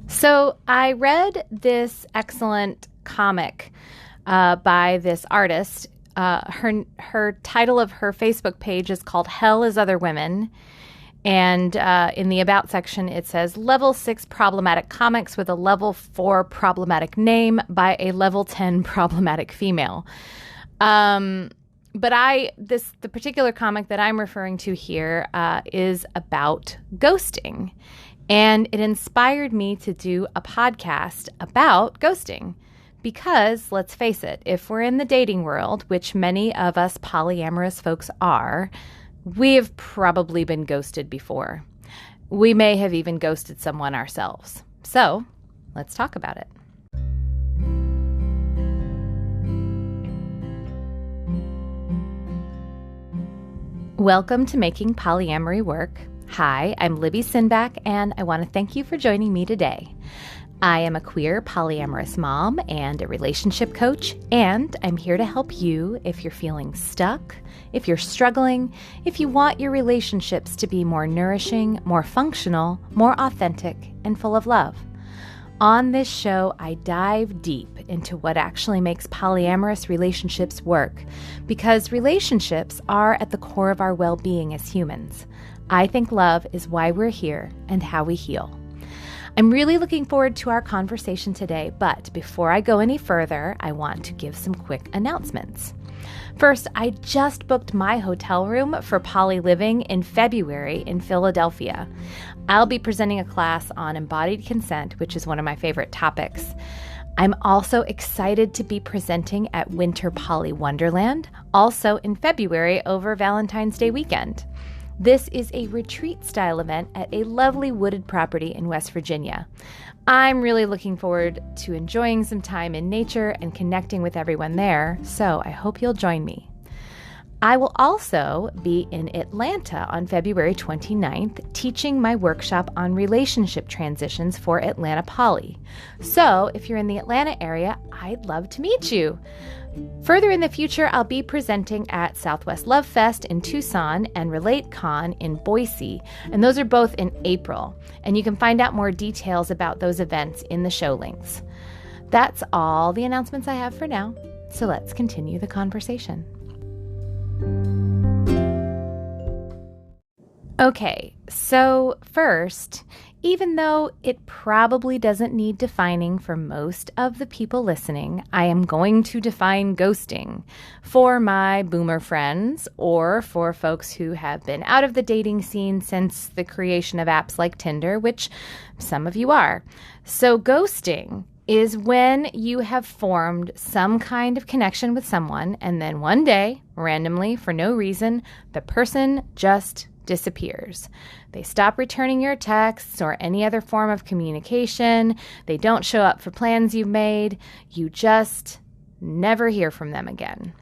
So I read this excellent comic by this artist. Her title of her Facebook page is called Hell is Other Women. And in the About section, it says, Level 6 Problematic Comics with a Level 4 Problematic Name by a Level 10 Problematic Female. But the particular comic that I'm referring to here is about ghosting. And it inspired me to do a podcast about ghosting. Because, let's face it, if we're in the dating world, which many of us polyamorous folks are, we have probably been ghosted before. We may have even ghosted someone ourselves. So, let's talk about it. Welcome to Making Polyamory Work. Hi, I'm Libby Sinback, and I want to thank you for joining me today. I am a queer polyamorous mom and a relationship coach, and I'm here to help you if you're feeling stuck, if you're struggling, if you want your relationships to be more nourishing, more functional, more authentic, and full of love. On this show, I dive deep into what actually makes polyamorous relationships work, because relationships are at the core of our well-being as humans. I think love is why we're here and how we heal. I'm really looking forward to our conversation today, but before I go any further, I want to give some quick announcements. First, I just booked my hotel room for Poly Living in February in Philadelphia. I'll be presenting a class on embodied consent, which is one of my favorite topics. I'm also excited to be presenting at Winter Poly Wonderland, also in February over Valentine's Day weekend. This is a retreat-style event at a lovely wooded property in West Virginia. I'm really looking forward to enjoying some time in nature and connecting with everyone there, so I hope you'll join me. I will also be in Atlanta on February 29th, teaching my workshop on relationship transitions for Atlanta Poly. So if you're in the Atlanta area, I'd love to meet you. Further in the future, I'll be presenting at Southwest Love Fest in Tucson and RelateCon in Boise, and those are both in April. And you can find out more details about those events in the show links. That's all the announcements I have for now, so let's continue the conversation. Okay, so first, even though it probably doesn't need defining for most of the people listening, I am going to define ghosting for my boomer friends or for folks who have been out of the dating scene since the creation of apps like Tinder, which some of you are. So ghosting is when you have formed some kind of connection with someone and then one day, randomly, for no reason, the person just disappears. They stop returning your texts or any other form of communication. They don't show up for plans you've made. You just never hear from them again.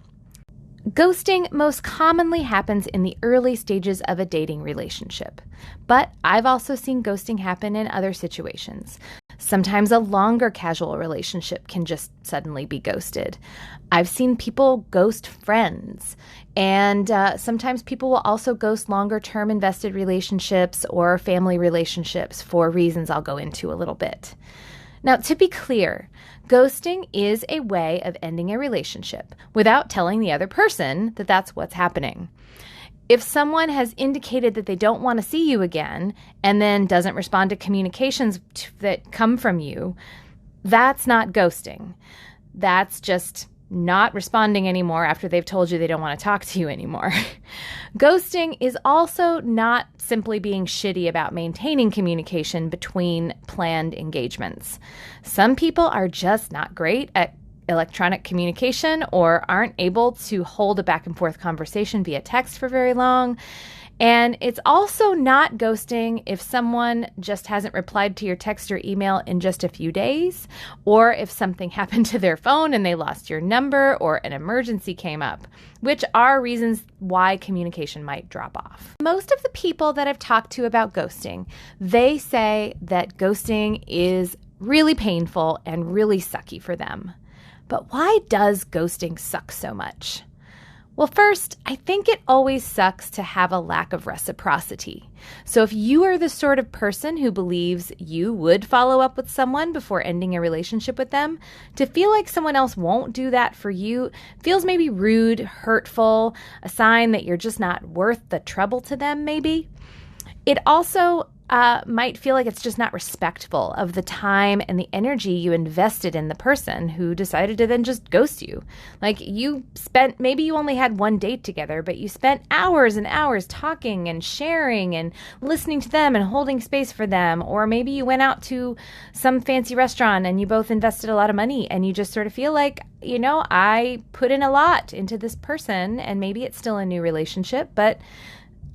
Ghosting most commonly happens in the early stages of a dating relationship, but I've also seen ghosting happen in other situations. Sometimes a longer casual relationship can just suddenly be ghosted. I've seen people ghost friends, and sometimes people will also ghost longer-term invested relationships or family relationships for reasons I'll go into a little bit. Now, to be clear, ghosting is a way of ending a relationship without telling the other person that that's what's happening. If someone has indicated that they don't want to see you again and then doesn't respond to communications that come from you, that's not ghosting. That's just not responding anymore after they've told you they don't want to talk to you anymore. Ghosting is also not simply being shitty about maintaining communication between planned engagements. Some people are just not great at electronic communication or aren't able to hold a back and forth conversation via text for very long. And it's also not ghosting if someone just hasn't replied to your text or email in just a few days, or if something happened to their phone and they lost your number or an emergency came up, which are reasons why communication might drop off. Most of the people that I've talked to about ghosting, they say that ghosting is really painful and really sucky for them. But why does ghosting suck so much? Well, first, I think it always sucks to have a lack of reciprocity. So if you are the sort of person who believes you would follow up with someone before ending a relationship with them, to feel like someone else won't do that for you feels maybe rude, hurtful, a sign that you're just not worth the trouble to them, maybe. It also might feel like it's just not respectful of the time and the energy you invested in the person who decided to then just ghost you. Like maybe you only had one date together, but you spent hours and hours talking and sharing and listening to them and holding space for them. Or maybe you went out to some fancy restaurant and you both invested a lot of money and you just sort of feel like, I put in a lot into this person, and maybe it's still a new relationship, but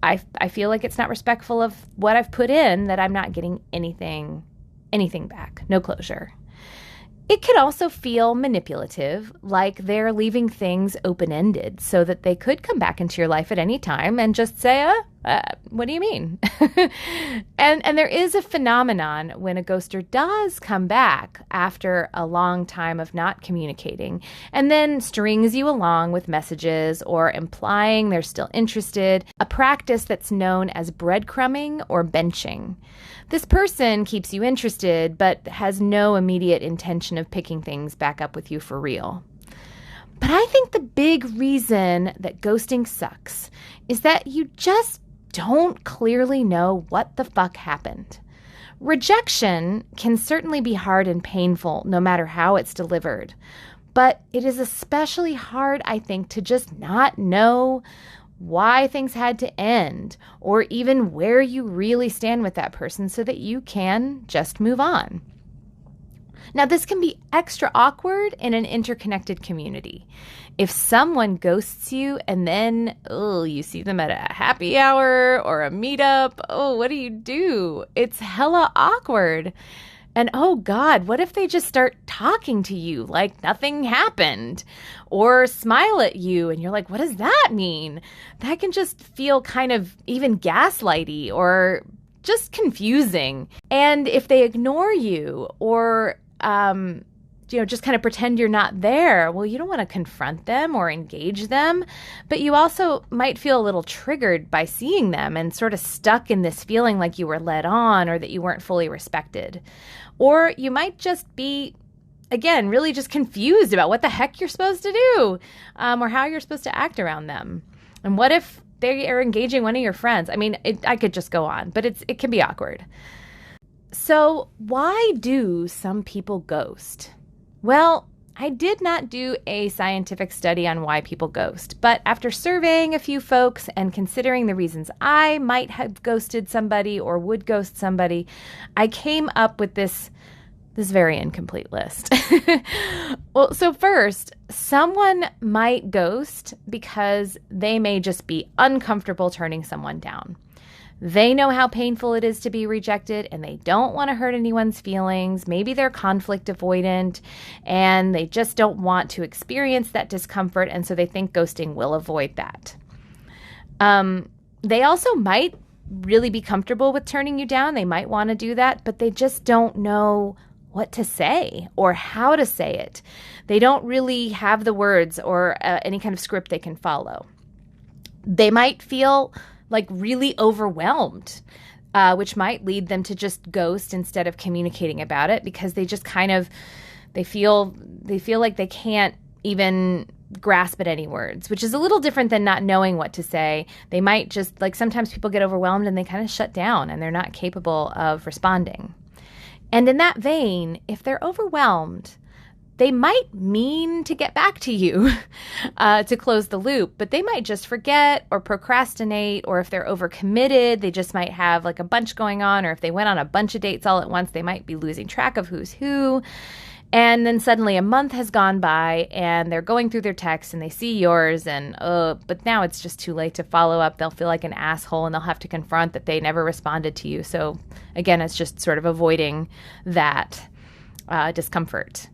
I feel like it's not respectful of what I've put in, that I'm not getting anything back, no closure. It could also feel manipulative, like they're leaving things open-ended so that they could come back into your life at any time and just say, what do you mean? And there is a phenomenon when a ghoster does come back after a long time of not communicating and then strings you along with messages or implying they're still interested, a practice that's known as breadcrumbing or benching. This person keeps you interested but has no immediate intention of picking things back up with you for real. But I think the big reason that ghosting sucks is that you just don't clearly know what the fuck happened. Rejection can certainly be hard and painful no matter how it's delivered. But it is especially hard, I think, to just not know why things had to end or even where you really stand with that person so that you can just move on. Now, this can be extra awkward in an interconnected community. If someone ghosts you and then, you see them at a happy hour or a meetup, what do? It's hella awkward. And oh God, what if they just start talking to you like nothing happened, or smile at you and you're like, what does that mean? That can just feel kind of even gaslighty or just confusing. And if they ignore you or just kind of pretend you're not there, well, you don't want to confront them or engage them, but you also might feel a little triggered by seeing them and sort of stuck in this feeling like you were led on or that you weren't fully respected. Or you might just be, again, really just confused about what the heck you're supposed to do, or how you're supposed to act around them. And what if they are engaging one of your friends? I mean, I could just go on, but it can be awkward. So why do some people ghost? Well, I did not do a scientific study on why people ghost, but after surveying a few folks and considering the reasons I might have ghosted somebody or would ghost somebody, I came up with this very incomplete list. Well, so first, someone might ghost because they may just be uncomfortable turning someone down. They know how painful it is to be rejected and they don't want to hurt anyone's feelings. Maybe they're conflict avoidant and they just don't want to experience that discomfort, and so they think ghosting will avoid that. They also might really be comfortable with turning you down. They might want to do that, but they just don't know what to say or how to say it. They don't really have the words or any kind of script they can follow. They might feel like really overwhelmed, which might lead them to just ghost instead of communicating about it, because they just they feel like they can't even grasp at any words, which is a little different than not knowing what to say. They might just, like, sometimes people get overwhelmed and they kind of shut down and they're not capable of responding. And in that vein, if they're overwhelmed, they might mean to get back to you to close the loop, but they might just forget or procrastinate, or if they're overcommitted, they just might have like a bunch going on, or if they went on a bunch of dates all at once, they might be losing track of who's who. And then suddenly a month has gone by and they're going through their texts and they see yours and, but now it's just too late to follow up. They'll feel like an asshole and they'll have to confront that they never responded to you. So again, it's just sort of avoiding that discomfort.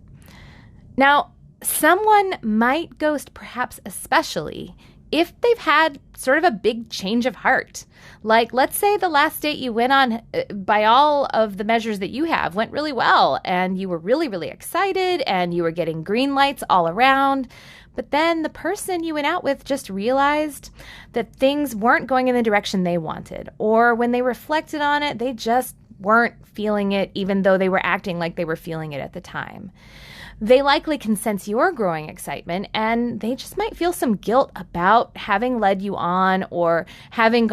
Now, someone might ghost perhaps especially if they've had sort of a big change of heart. Like, let's say the last date you went on, by all of the measures that you have, went really well, and you were really, really excited, and you were getting green lights all around. But then the person you went out with just realized that things weren't going in the direction they wanted. Or when they reflected on it, they just weren't feeling it, even though they were acting like they were feeling it at the time. They likely can sense your growing excitement, and they just might feel some guilt about having led you on or having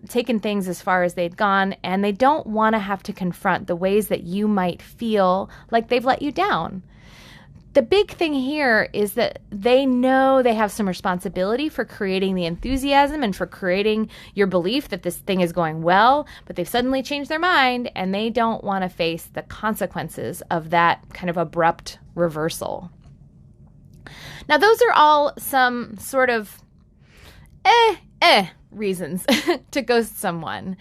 taken things as far as they'd gone, and they don't want to have to confront the ways that you might feel like they've let you down. The big thing here is that they know they have some responsibility for creating the enthusiasm and for creating your belief that this thing is going well, but they've suddenly changed their mind and they don't want to face the consequences of that kind of abrupt reversal. Now, those are all some sort of reasons to ghost someone.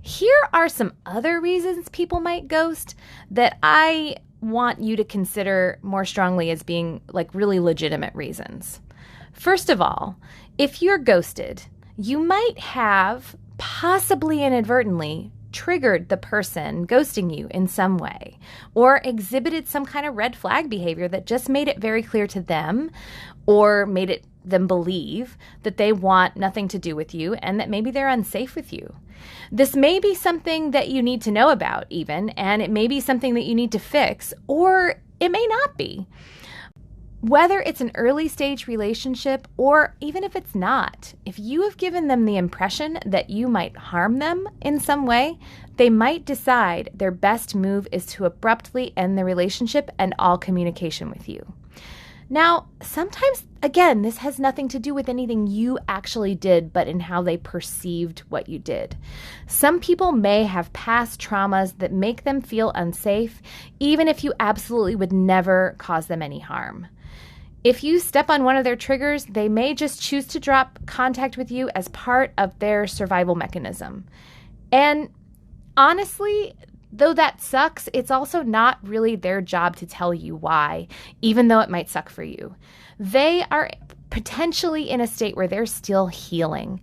Here are some other reasons people might ghost that I want you to consider more strongly as being like really legitimate reasons. First of all, if you're ghosted, you might have possibly inadvertently triggered the person ghosting you in some way, or exhibited some kind of red flag behavior that just made it very clear to them, or made them believe that they want nothing to do with you and that maybe they're unsafe with you. This may be something that you need to know about even, and it may be something that you need to fix, or it may not be. Whether it's an early stage relationship or even if it's not, if you have given them the impression that you might harm them in some way, they might decide their best move is to abruptly end the relationship and all communication with you. Now, sometimes, again, this has nothing to do with anything you actually did, but in how they perceived what you did. Some people may have past traumas that make them unsafe, unsafe, even if you absolutely would never cause them any harm. If you step on one of their triggers, they may just choose to drop contact with you as part of their survival mechanism. And honestly, though that sucks, it's also not really their job to tell you why, even though it might suck for you. They are potentially in a state where they're still healing.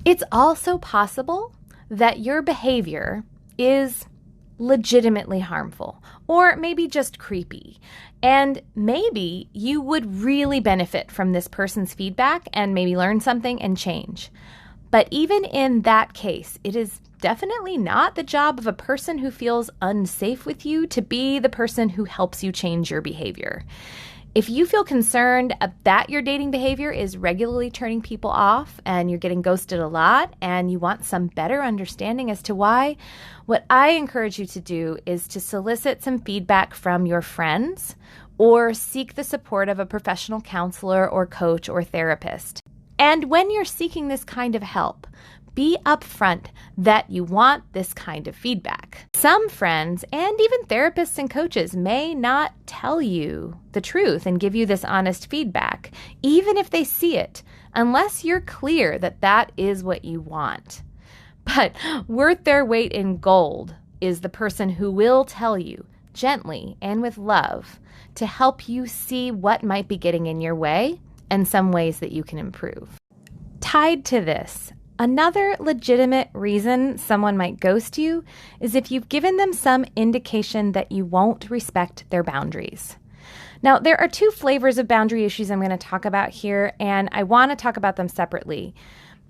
It's also possible that your behavior is legitimately harmful, or maybe just creepy. And maybe you would really benefit from this person's feedback and maybe learn something and change. But even in that case, it is definitely not the job of a person who feels unsafe with you to be the person who helps you change your behavior. If you feel concerned that your dating behavior is regularly turning people off and you're getting ghosted a lot and you want some better understanding as to why, what I encourage you to do is to solicit some feedback from your friends or seek the support of a professional counselor or coach or therapist. And when you're seeking this kind of help, be upfront that you want this kind of feedback. Some friends and even therapists and coaches may not tell you the truth and give you this honest feedback, even if they see it, unless you're clear that that is what you want. But worth their weight in gold is the person who will tell you gently and with love to help you see what might be getting in your way and some ways that you can improve. Tied to this, another legitimate reason someone might ghost you is if you've given them some indication that you won't respect their boundaries. Now, there are two flavors of boundary issues I'm going to talk about here, and I want to talk about them separately.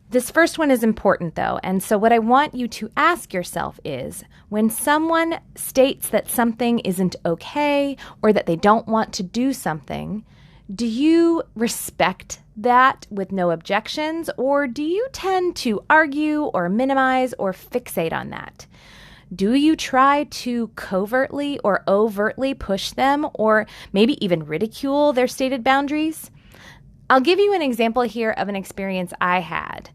This first one is important, though, and so what I want you to ask yourself is, when someone states that something isn't okay or that they don't want to do something, do you respect that with no objections, or do you tend to argue or minimize or fixate on that? Do you try to covertly or overtly push them or maybe even ridicule their stated boundaries? I'll give you an example here of an experience I had.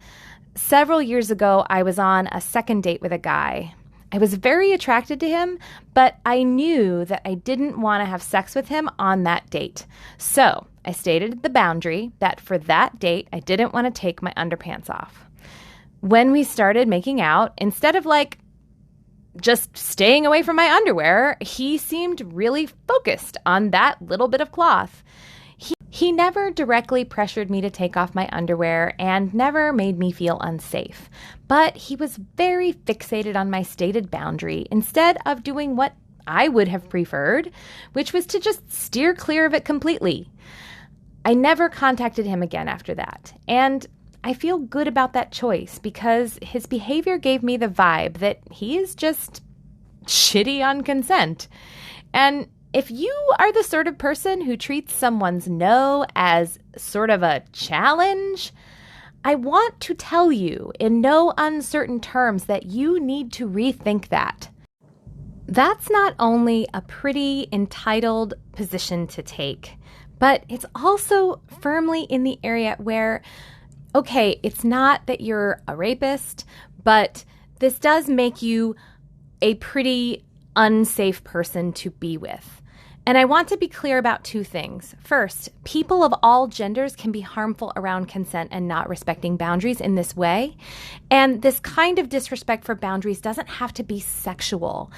Several years ago, I was on a second date with a guy. I was very attracted to him, but I knew that I didn't want to have sex with him on that date. So I stated the boundary that for that date, I didn't want to take my underpants off. When we started making out, instead of just staying away from my underwear, he seemed really focused on that little bit of cloth. He never directly pressured me to take off my underwear and never made me feel unsafe, but he was very fixated on my stated boundary instead of doing what I would have preferred, which was to just steer clear of it completely. I never contacted him again after that, and I feel good about that choice because his behavior gave me the vibe that he is just shitty on consent. And if you are the sort of person who treats someone's no as sort of a challenge, I want to tell you in no uncertain terms that you need to rethink that. That's not only a pretty entitled position to take, but it's also firmly in the area where, okay, it's not that you're a rapist, but this does make you a pretty unsafe person to be with. And I want to be clear about two things. First, people of all genders can be harmful around consent and not respecting boundaries in this way. And this kind of disrespect for boundaries doesn't have to be sexual.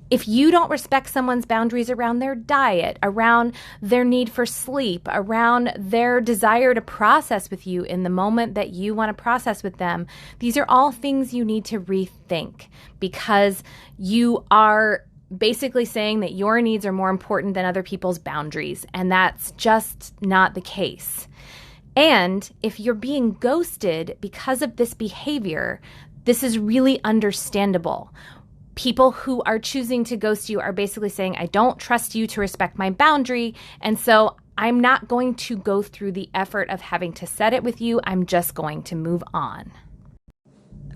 If you don't respect someone's boundaries around their diet, around their need for sleep, around their desire to process with you in the moment that you want to process with them, these are all things you need to rethink because you are basically saying that your needs are more important than other people's boundaries, and that's just not the case. And if you're being ghosted because of this behavior, this is really understandable. People who are choosing to ghost you are basically saying, I don't trust you to respect my boundary, and so I'm not going to go through the effort of having to set it with you. I'm just going to move on.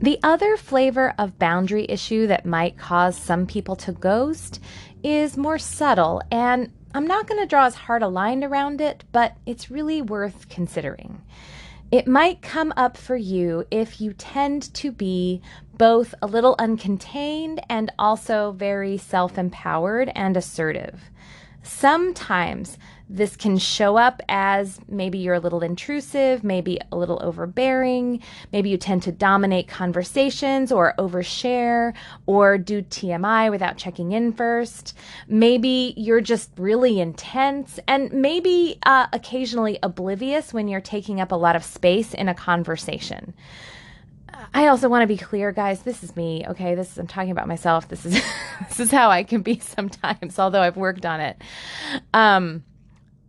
The other flavor of boundary issue that might cause some people to ghost is more subtle, and I'm not going to draw as hard a line around it, but it's really worth considering. It might come up for you if you tend to be both a little uncontained and also very self-empowered and assertive. Sometimes this can show up as maybe you're a little intrusive, maybe a little overbearing, maybe you tend to dominate conversations or overshare or do TMI without checking in first. Maybe you're just really intense and maybe occasionally oblivious when you're taking up a lot of space in a conversation. I also want to be clear, guys, this is me, okay? I'm talking about myself. This is how I can be sometimes, although I've worked on it.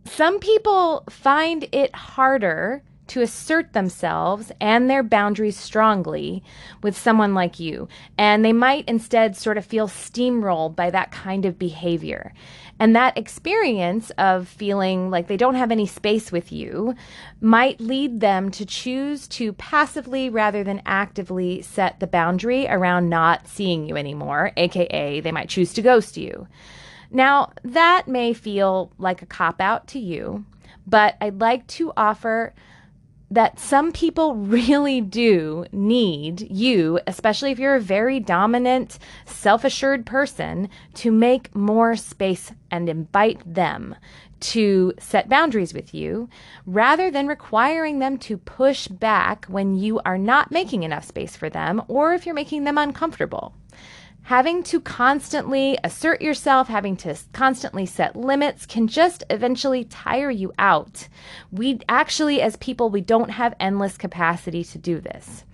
Some people find it harder to assert themselves and their boundaries strongly with someone like you, and they might instead sort of feel steamrolled by that kind of behavior. And that experience of feeling like they don't have any space with you might lead them to choose to passively rather than actively set the boundary around not seeing you anymore, aka they might choose to ghost you. Now, that may feel like a cop-out to you, but I'd like to offer that some people really do need you, especially if you're a very dominant, self-assured person, to make more space and invite them to set boundaries with you, rather than requiring them to push back when you are not making enough space for them or if you're making them uncomfortable. Having to constantly assert yourself, having to constantly set limits can just eventually tire you out. We actually, as people, we don't have endless capacity to do this.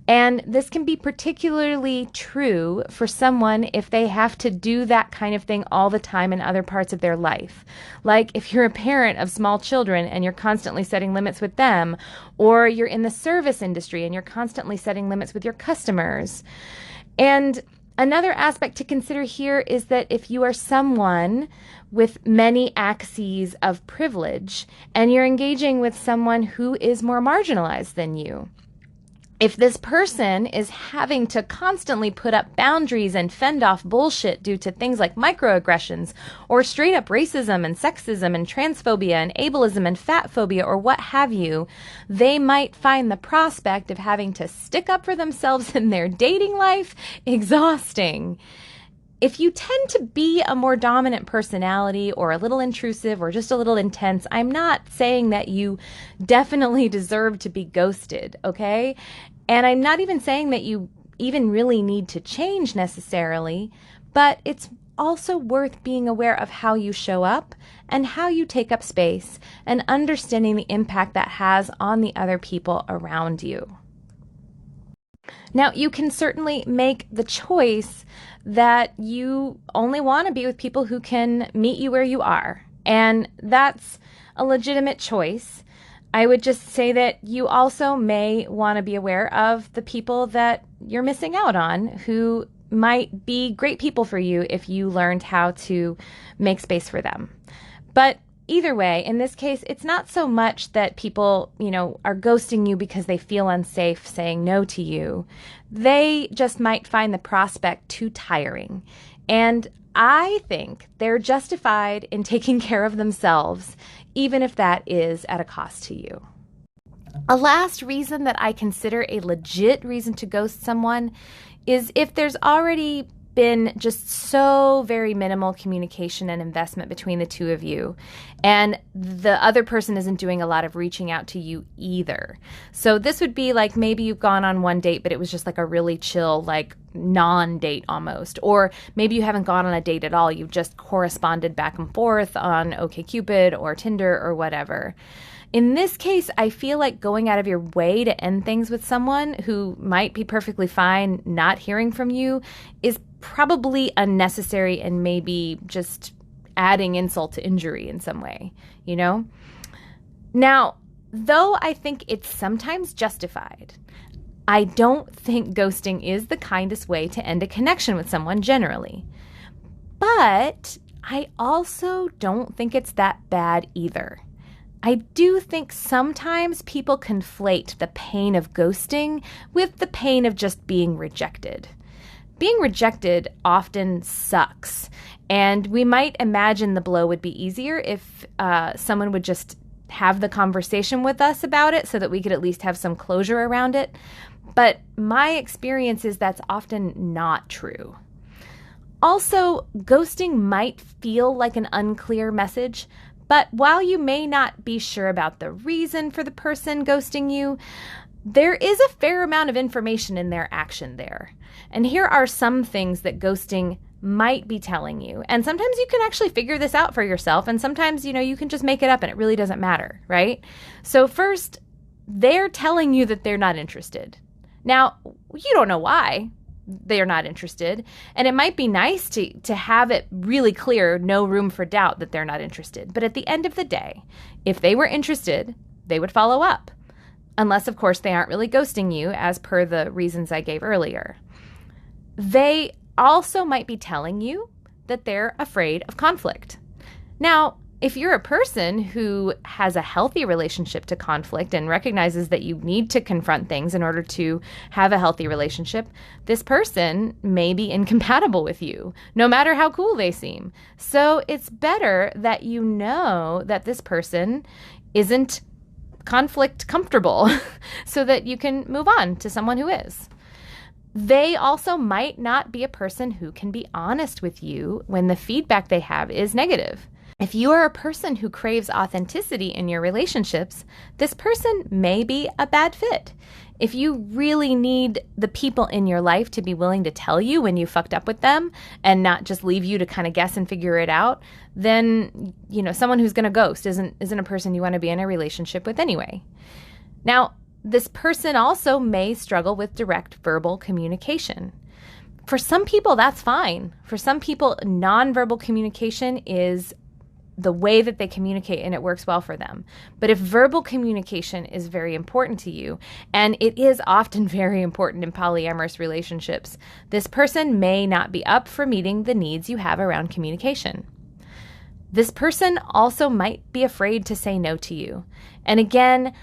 And this can be particularly true for someone if they have to do that kind of thing all the time in other parts of their life. Like if you're a parent of small children and you're constantly setting limits with them, or you're in the service industry and you're constantly setting limits with your customers. And another aspect to consider here is that if you are someone with many axes of privilege and you're engaging with someone who is more marginalized than you, if this person is having to constantly put up boundaries and fend off bullshit due to things like microaggressions or straight up racism and sexism and transphobia and ableism and fat phobia or what have you, they might find the prospect of having to stick up for themselves in their dating life exhausting. If you tend to be a more dominant personality or a little intrusive or just a little intense, I'm not saying that you definitely deserve to be ghosted, okay? And I'm not even saying that you even really need to change necessarily, but it's also worth being aware of how you show up and how you take up space and understanding the impact that has on the other people around you. Now, you can certainly make the choice that you only want to be with people who can meet you where you are, and that's a legitimate choice. I would just say that you also may want to be aware of the people that you're missing out on who might be great people for you if you learned how to make space for them. But either way, in this case, it's not so much that people, are ghosting you because they feel unsafe saying no to you. They just might find the prospect too tiring. And I think they're justified in taking care of themselves, even if that is at a cost to you. A last reason that I consider a legit reason to ghost someone is if there's already been just so very minimal communication and investment between the two of you, and the other person isn't doing a lot of reaching out to you either. So this would be like maybe you've gone on one date, but it was just like a really chill, like non-date almost. Or maybe you haven't gone on a date at all. You've just corresponded back and forth on OkCupid or Tinder or whatever. In this case, I feel like going out of your way to end things with someone who might be perfectly fine not hearing from you is probably unnecessary and maybe just adding insult to injury in some way, Now, though I think it's sometimes justified, I don't think ghosting is the kindest way to end a connection with someone generally. But I also don't think it's that bad either. I do think sometimes people conflate the pain of ghosting with the pain of just being rejected. Being rejected often sucks, and we might imagine the blow would be easier if someone would just have the conversation with us about it so that we could at least have some closure around it. But my experience is that's often not true. Also, ghosting might feel like an unclear message, but while you may not be sure about the reason for the person ghosting you, there is a fair amount of information in their action there. And here are some things that ghosting might be telling you. And sometimes you can actually figure this out for yourself. And sometimes, you can just make it up and it really doesn't matter, right? So first, they're telling you that they're not interested. Now, you don't know why they're not interested. And it might be nice to have it really clear, no room for doubt that they're not interested. But at the end of the day, if they were interested, they would follow up. Unless, of course, they aren't really ghosting you as per the reasons I gave earlier. They also might be telling you that they're afraid of conflict. Now, if you're a person who has a healthy relationship to conflict and recognizes that you need to confront things in order to have a healthy relationship, this person may be incompatible with you, no matter how cool they seem. So it's better that you know that this person isn't conflict comfortable so that you can move on to someone who is. They also might not be a person who can be honest with you when the feedback they have is negative. If you are a person who craves authenticity in your relationships, this person may be a bad fit. If you really need the people in your life to be willing to tell you when you fucked up with them and not just leave you to kind of guess and figure it out, then, someone who's going to ghost isn't a person you want to be in a relationship with anyway. Now, this person also may struggle with direct verbal communication. For some people, that's fine. For some people, nonverbal communication is the way that they communicate and it works well for them. But if verbal communication is very important to you, and it is often very important in polyamorous relationships, this person may not be up for meeting the needs you have around communication. This person also might be afraid to say no to you. And again,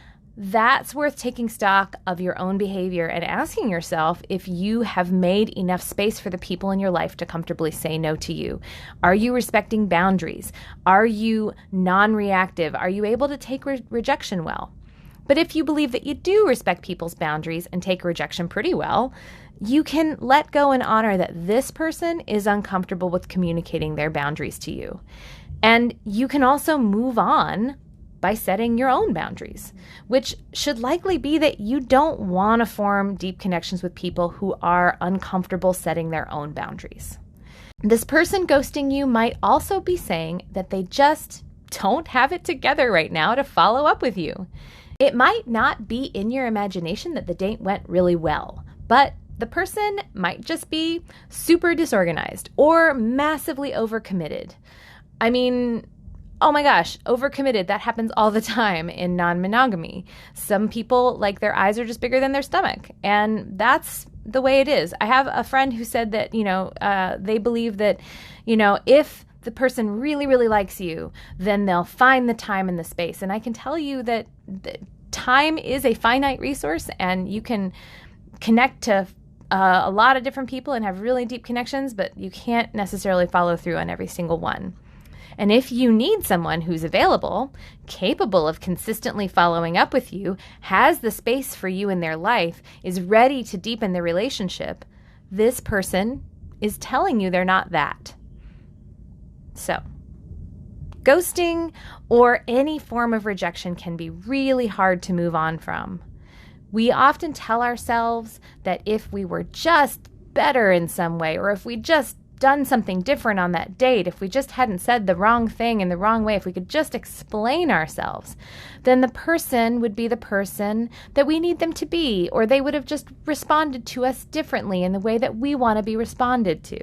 that's worth taking stock of your own behavior and asking yourself if you have made enough space for the people in your life to comfortably say no to you. Are you respecting boundaries? Are you non-reactive? Are you able to take rejection well? But if you believe that you do respect people's boundaries and take rejection pretty well, you can let go and honor that this person is uncomfortable with communicating their boundaries to you. And you can also move on by setting your own boundaries, which should likely be that you don't want to form deep connections with people who are uncomfortable setting their own boundaries. This person ghosting you might also be saying that they just don't have it together right now to follow up with you. It might not be in your imagination that the date went really well, but the person might just be super disorganized or massively overcommitted. I mean, oh my gosh, overcommitted, that happens all the time in non-monogamy. Some people, like, their eyes are just bigger than their stomach, and that's the way it is. I have a friend who said that, they believe that, if the person really, really likes you, then they'll find the time and the space. And I can tell you that time is a finite resource, and you can connect to a lot of different people and have really deep connections, but you can't necessarily follow through on every single one. And if you need someone who's available, capable of consistently following up with you, has the space for you in their life, is ready to deepen the relationship, this person is telling you they're not that. So, ghosting or any form of rejection can be really hard to move on from. We often tell ourselves that if we were just better in some way, or if we just done something different on that date, if we just hadn't said the wrong thing in the wrong way, if we could just explain ourselves, then the person would be the person that we need them to be, or they would have just responded to us differently in the way that we want to be responded to.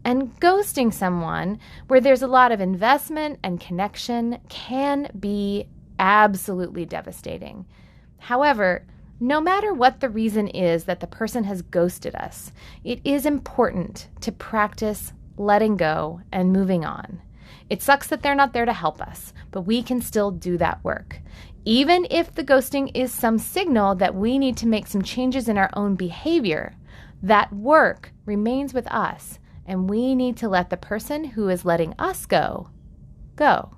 And ghosting someone where there's a lot of investment and connection can be absolutely devastating. However, no matter what the reason is that the person has ghosted us, it is important to practice letting go and moving on. It sucks that they're not there to help us, but we can still do that work. Even if the ghosting is some signal that we need to make some changes in our own behavior, that work remains with us, and we need to let the person who is letting us go, go.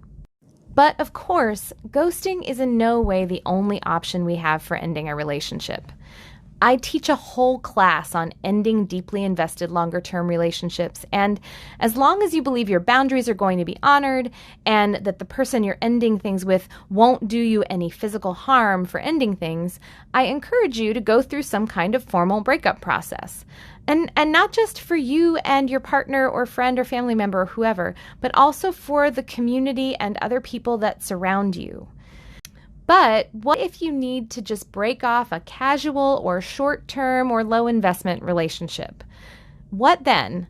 But of course, ghosting is in no way the only option we have for ending a relationship. I teach a whole class on ending deeply invested longer-term relationships, and as long as you believe your boundaries are going to be honored and that the person you're ending things with won't do you any physical harm for ending things, I encourage you to go through some kind of formal breakup process. And not just for you and your partner or friend or family member or whoever, but also for the community and other people that surround you. But what if you need to just break off a casual or short-term or low-investment relationship? What then?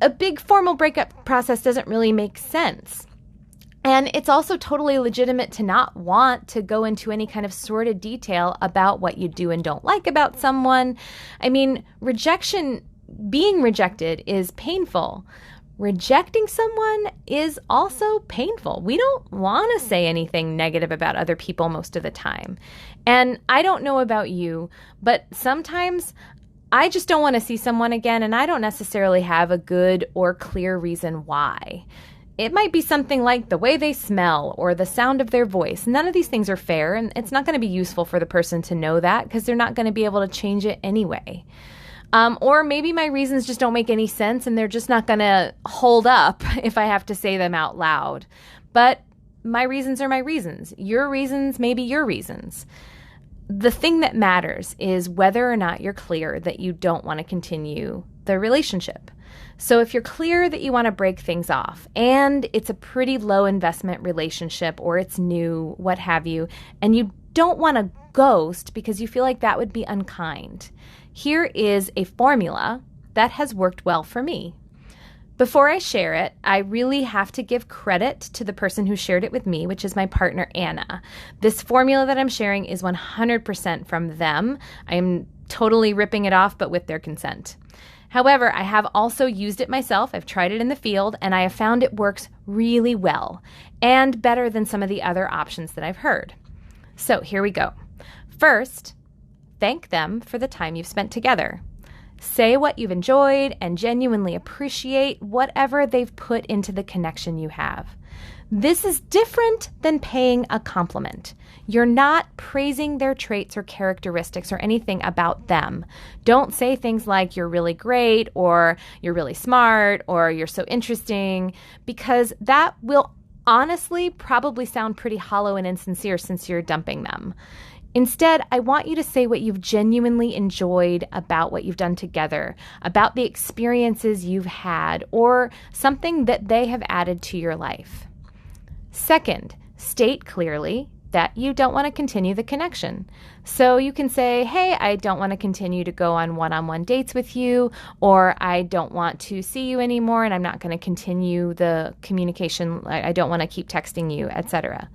A big formal breakup process doesn't really make sense. And it's also totally legitimate to not want to go into any kind of sordid detail about what you do and don't like about someone. I mean, being rejected is painful. Rejecting someone is also painful. We don't want to say anything negative about other people most of the time. And I don't know about you, but sometimes I just don't want to see someone again, and I don't necessarily have a good or clear reason why. It might be something like the way they smell or the sound of their voice. None of these things are fair, and it's not going to be useful for the person to know that because they're not going to be able to change it anyway. Or maybe my reasons just don't make any sense and they're just not going to hold up if I have to say them out loud. But my reasons are my reasons. Your reasons may be your reasons. The thing that matters is whether or not you're clear that you don't want to continue the relationship. So if you're clear that you want to break things off and it's a pretty low investment relationship or it's new, what have you, and you don't want to ghost because you feel like that would be unkind, here is a formula that has worked well for me. Before I share it, I really have to give credit to the person who shared it with me, which is my partner, Anna. This formula that I'm sharing is 100% from them. I'm totally ripping it off, but with their consent. However, I have also used it myself. I've tried it in the field, and I have found it works really well and better than some of the other options that I've heard. So here we go. First, thank them for the time you've spent together. Say what you've enjoyed and genuinely appreciate whatever they've put into the connection you have. This is different than paying a compliment. You're not praising their traits or characteristics or anything about them. Don't say things like you're really great or you're really smart or you're so interesting, because that will honestly probably sound pretty hollow and insincere since you're dumping them. Instead, I want you to say what you've genuinely enjoyed about what you've done together, about the experiences you've had, or something that they have added to your life. Second, state clearly that you don't want to continue the connection. So you can say, hey, I don't want to continue to go on one-on-one dates with you, or I don't want to see you anymore and I'm not going to continue the communication. I don't want to keep texting you, etc.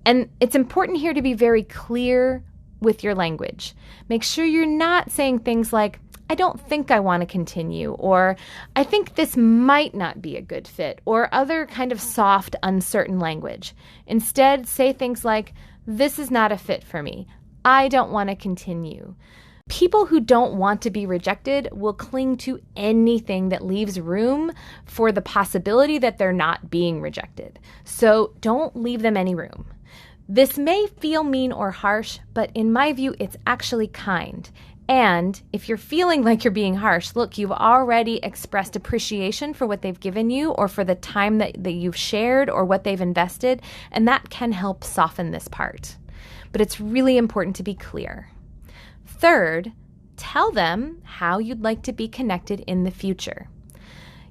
And it's important here to be very clear with your language. Make sure you're not saying things like, I don't think I want to continue, or I think this might not be a good fit, or other kind of soft, uncertain language. Instead, say things like, this is not a fit for me. I don't want to continue. People who don't want to be rejected will cling to anything that leaves room for the possibility that they're not being rejected. So don't leave them any room. This may feel mean or harsh, but in my view, it's actually kind. And if you're feeling like you're being harsh, look, you've already expressed appreciation for what they've given you or for the time that you've shared or what they've invested, and that can help soften this part. But it's really important to be clear. Third, tell them how you'd like to be connected in the future.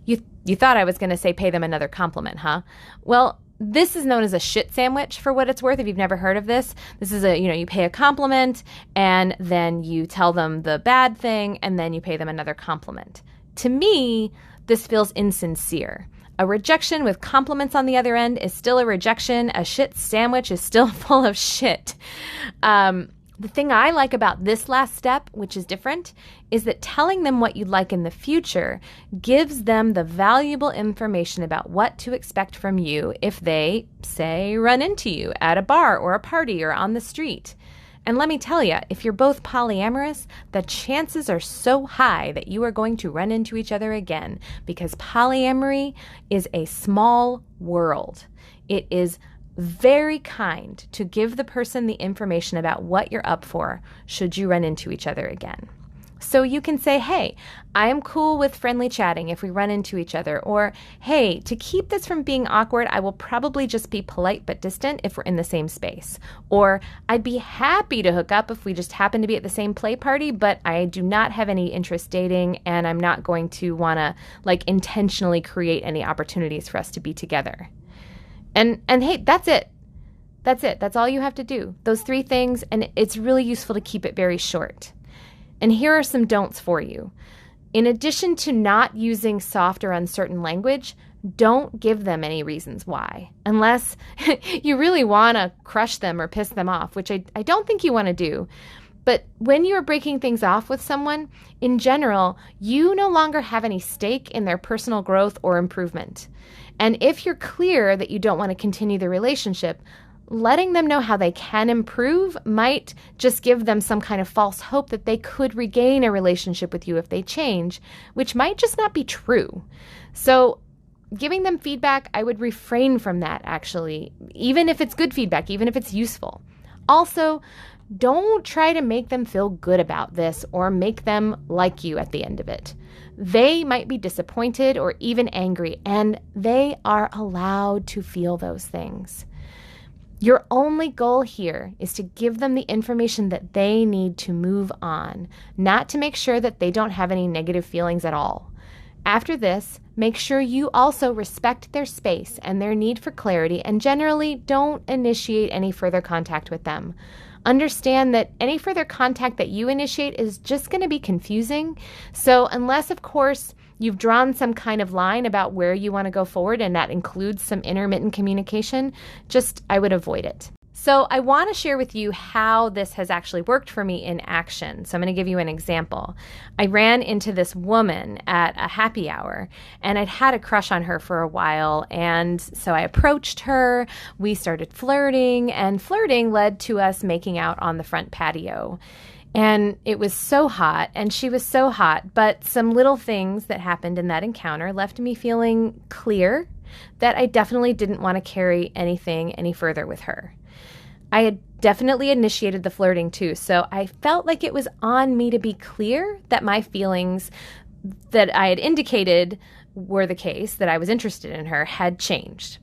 You thought I was going to say pay them another compliment, huh? Well, this is known as a shit sandwich for what it's worth. If you've never heard of this, this is you pay a compliment and then you tell them the bad thing and then you pay them another compliment. To me, this feels insincere. A rejection with compliments on the other end is still a rejection. A shit sandwich is still full of shit. The thing I like about this last step, which is different, is that telling them what you'd like in the future gives them the valuable information about what to expect from you if they, say, run into you at a bar or a party or on the street. And let me tell you, if you're both polyamorous, the chances are so high that you are going to run into each other again, because polyamory is a small world. It is very kind to give the person the information about what you're up for should you run into each other again. So you can say, hey, I am cool with friendly chatting if we run into each other. Or, hey, to keep this from being awkward, I will probably just be polite but distant if we're in the same space. Or, I'd be happy to hook up if we just happen to be at the same play party, but I do not have any interest dating and I'm not going to want to intentionally create any opportunities for us to be together. And hey, that's it. That's it. That's all you have to do. Those 3 things, and it's really useful to keep it very short. And here are some don'ts for you. In addition to not using soft or uncertain language, don't give them any reasons why, unless you really want to crush them or piss them off, which I don't think you want to do. But when you're breaking things off with someone, in general, you no longer have any stake in their personal growth or improvement. And if you're clear that you don't want to continue the relationship, letting them know how they can improve might just give them some kind of false hope that they could regain a relationship with you if they change, which might just not be true. So giving them feedback, I would refrain from that, actually, even if it's good feedback, even if it's useful. Also, don't try to make them feel good about this or make them like you at the end of it. They might be disappointed or even angry, and they are allowed to feel those things. Your only goal here is to give them the information that they need to move on, not to make sure that they don't have any negative feelings at all. After this, make sure you also respect their space and their need for clarity, and generally don't initiate any further contact with them. Understand that any further contact that you initiate is just going to be confusing. So unless, of course, you've drawn some kind of line about where you want to go forward, and that includes some intermittent communication, I would avoid it. So I want to share with you how this has actually worked for me in action. So I'm going to give you an example. I ran into this woman at a happy hour, and I'd had a crush on her for a while. And so I approached her, we started flirting, and flirting led to us making out on the front patio. And it was so hot, and she was so hot, but some little things that happened in that encounter left me feeling clear that I definitely didn't want to carry anything any further with her. I had definitely initiated the flirting too, so I felt like it was on me to be clear that my feelings that I had indicated were the case, that I was interested in her, had changed.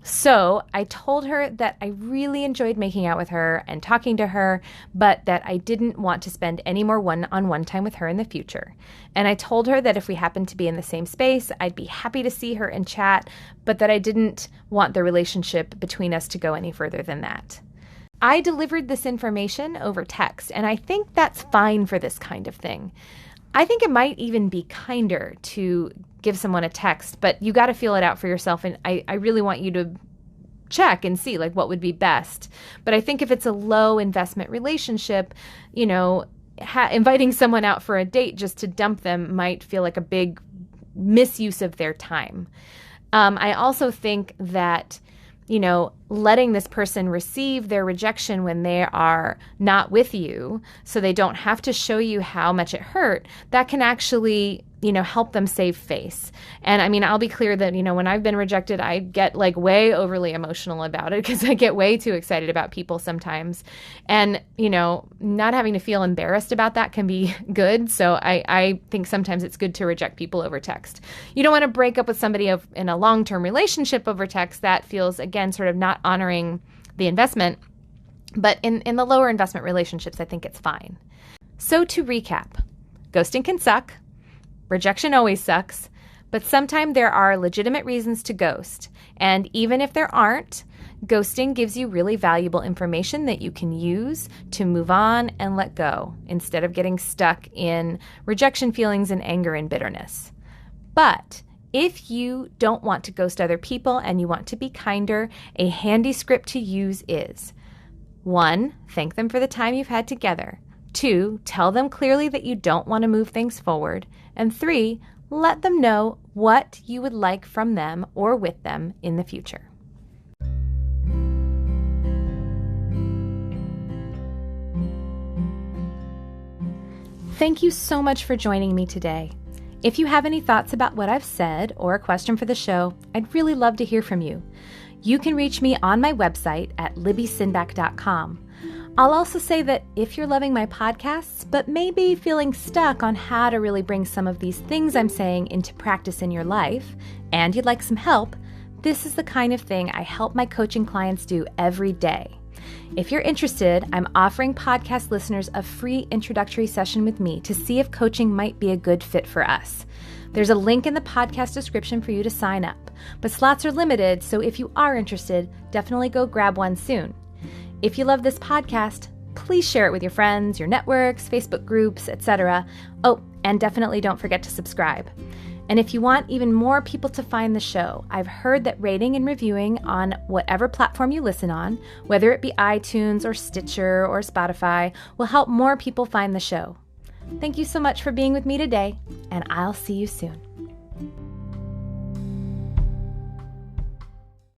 So I told her that I really enjoyed making out with her and talking to her, but that I didn't want to spend any more one-on-one time with her in the future. And I told her that if we happened to be in the same space, I'd be happy to see her and chat, but that I didn't want the relationship between us to go any further than that. I delivered this information over text, and I think that's fine for this kind of thing. I think it might even be kinder to give someone a text, but you got to feel it out for yourself. And I really want you to check and see like what would be best. But I think if it's a low investment relationship, inviting someone out for a date just to dump them might feel like a big misuse of their time. I also think that letting this person receive their rejection when they are not with you so they don't have to show you how much it hurt, that can actually, help them save face. And I mean, I'll be clear that, when I've been rejected, I get like way overly emotional about it because I get way too excited about people sometimes. And, not having to feel embarrassed about that can be good. So I think sometimes it's good to reject people over text. You don't want to break up with somebody in a long-term relationship over text. That feels, again, sort of not honoring the investment. But in the lower investment relationships, I think it's fine. So to recap, ghosting can suck. Rejection always sucks. But sometimes there are legitimate reasons to ghost. And even if there aren't, ghosting gives you really valuable information that you can use to move on and let go instead of getting stuck in rejection feelings and anger and bitterness. But if you don't want to ghost other people and you want to be kinder, a handy script to use is 1. Thank them for the time you've had together. 2. Tell them clearly that you don't want to move things forward. And 3. Let them know what you would like from them or with them in the future. Thank you so much for joining me today. If you have any thoughts about what I've said or a question for the show, I'd really love to hear from you. You can reach me on my website at libbysinback.com. I'll also say that if you're loving my podcasts, but maybe feeling stuck on how to really bring some of these things I'm saying into practice in your life, and you'd like some help, this is the kind of thing I help my coaching clients do every day. If you're interested, I'm offering podcast listeners a free introductory session with me to see if coaching might be a good fit for us. There's a link in the podcast description for you to sign up, but slots are limited, so if you are interested, definitely go grab one soon. If you love this podcast, please share it with your friends, your networks, Facebook groups, etc. Oh, and definitely don't forget to subscribe. And if you want even more people to find the show, I've heard that rating and reviewing on whatever platform you listen on, whether it be iTunes or Stitcher or Spotify, will help more people find the show. Thank you so much for being with me today, and I'll see you soon.